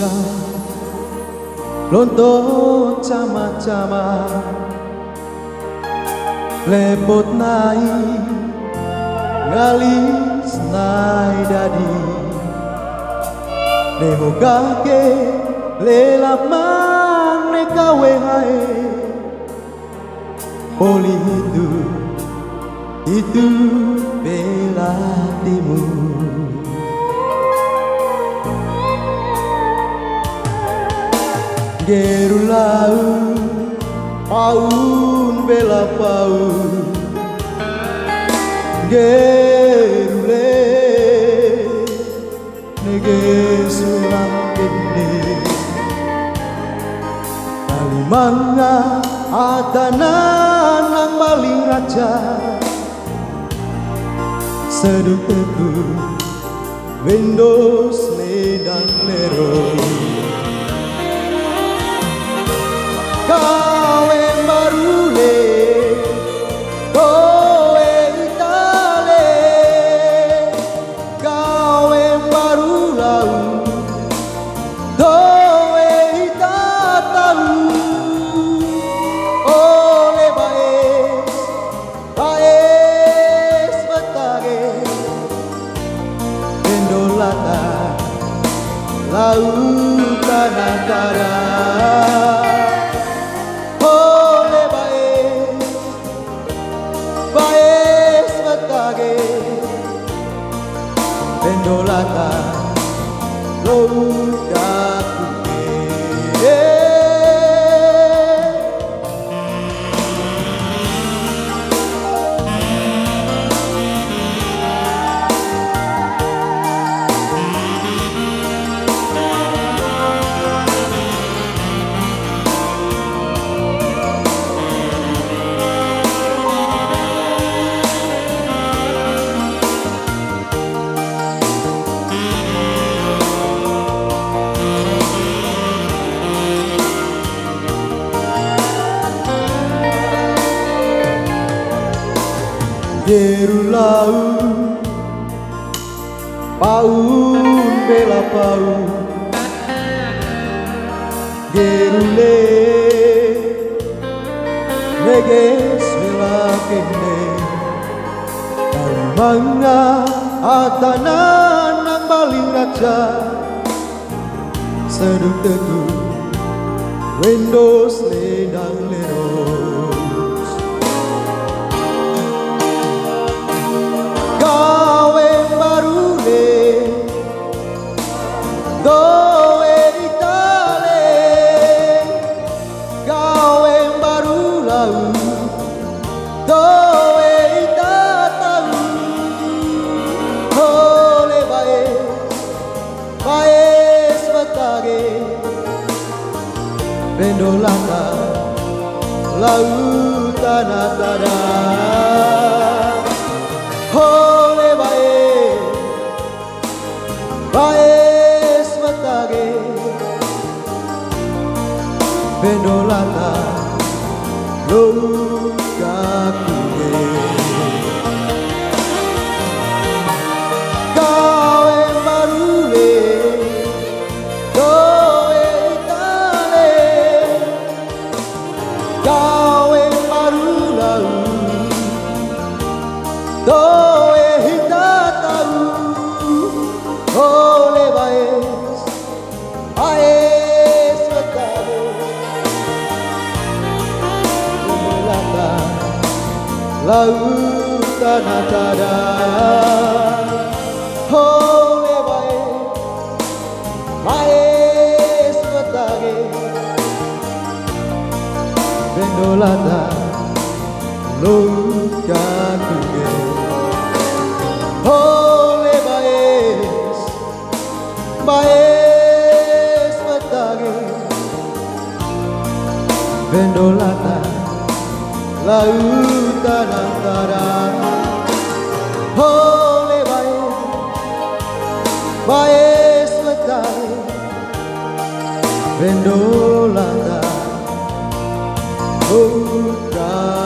Indonesia lonto cama-cama lepot nai ngalis nai dadi nehogake lela mang nekawe hae poli itu bela timur geru lau paun bela paun geru le neges ulang kene kalimanga atanan nang maling raja seduk teguh Windows Medan Lero Kawe marule, kowe itale, kawe marulau, kowe itatau, ole baes betage, endolata, lautan antara. Pendolata logaku geru lau paun bela paun geru le neges bela kene kalimanga atanan nang baling raja seduk teguh Windows Medan Lero Pendolata lautan antara ole baes betage pendolata logaku Doe hitatau ole baes betage pendolata lautan antara ole baes betage pendolata logaku ole baes betage pendolata lautan antara ole baes betage pendolata logaku